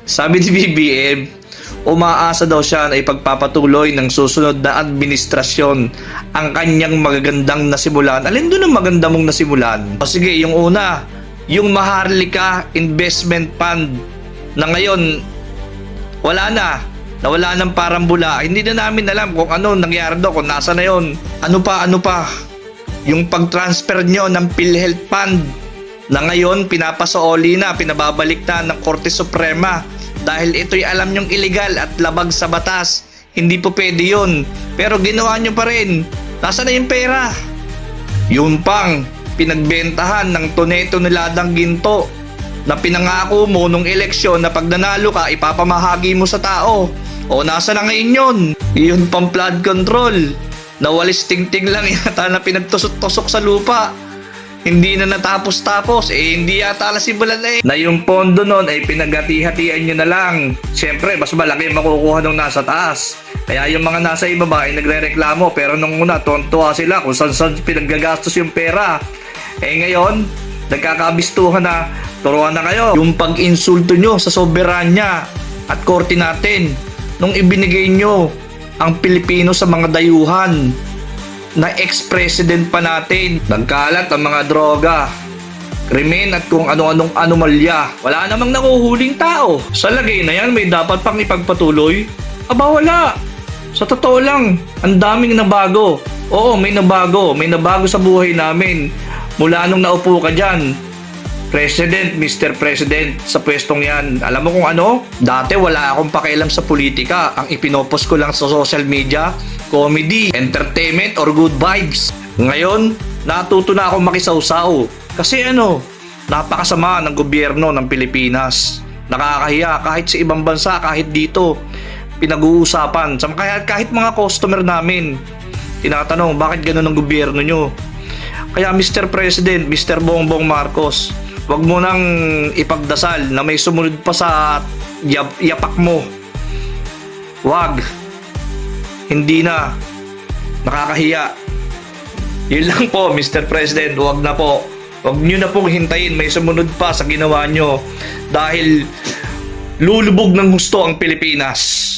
Sabi ni BBM, umaasa daw siya na ipagpapatuloy ng susunod na administrasyon ang kanyang magagandang nasimulan. Alin doon ang maganda mong nasimulan? O sige, yung una, yung Maharlika Investment Fund na ngayon wala na. Nawala ng parambula. Hindi na namin alam kung ano nangyari doon, kung nasa na yun. Ano pa? Yung pag-transfer nyo ng PhilHealth Fund na ngayon pinapasooli na, pinababalik na ng Korte Suprema dahil ito'y alam nyong illegal at labag sa batas. Hindi po pwede yun. Pero ginawa nyo pa rin. Nasa na yung pera? Yung pang pinagbentahan ng tone-toneladang ginto na pinangako mo nung eleksyon na pag nanalo ka, ipapamahagi mo sa tao. O nasa na ngayon yun? Yun pang flood control na walis tingting lang yata na pinagtusok-tusok sa lupa. Hindi na natapos-tapos. Hindi yata nasimulan na yung pondo nun ay pinaghati-hatian nyo na lang. Siyempre, mas malaki makukuha nung nasa taas. Kaya yung mga nasa ibaba ay nagre-reklamo. Pero nung una, tuwan-tuwa sila kung saan pinaggagastos yung pera. Ngayon, nagkakabistuhan na, turuan na kayo. Yung pag-insulto nyo sa soberanya at korte natin nung ibinigay nyo ang Pilipino sa mga dayuhan na ex-president pa natin. Nagkalat ang mga droga, krimen at kung ano-anong anomalya. Wala namang nakuhuling tao. Sa lagay na yan, may dapat pang ipagpatuloy? Aba wala. Sa totoo lang, ang daming nabago. Oo, may nabago. May nabago sa buhay namin. Mula nung naupo ka dyan, President, Mr. President, sa pwestong yan. Alam mo kung ano? Dati wala akong pakialam sa politika. Ang ipinopost ko lang sa social media, comedy, entertainment, or good vibes. Ngayon, natuto na akong makisawsaw. Kasi napakasama ng gobyerno ng Pilipinas. Nakakahiya kahit sa ibang bansa, kahit dito. Pinag-uusapan. Kahit mga customer namin, tinatanong, bakit ganun ang gobyerno nyo? Kaya Mr. President, Mr. Bongbong Marcos, wag mo nang ipagdasal na may sumunod pa sa yapak mo. Wag. Hindi na. Nakakahiya. Yun lang po, Mr. President. Wag na po. Wag nyo na pong hintayin may sumunod pa sa ginawa nyo. Dahil lulubog ng gusto ang Pilipinas.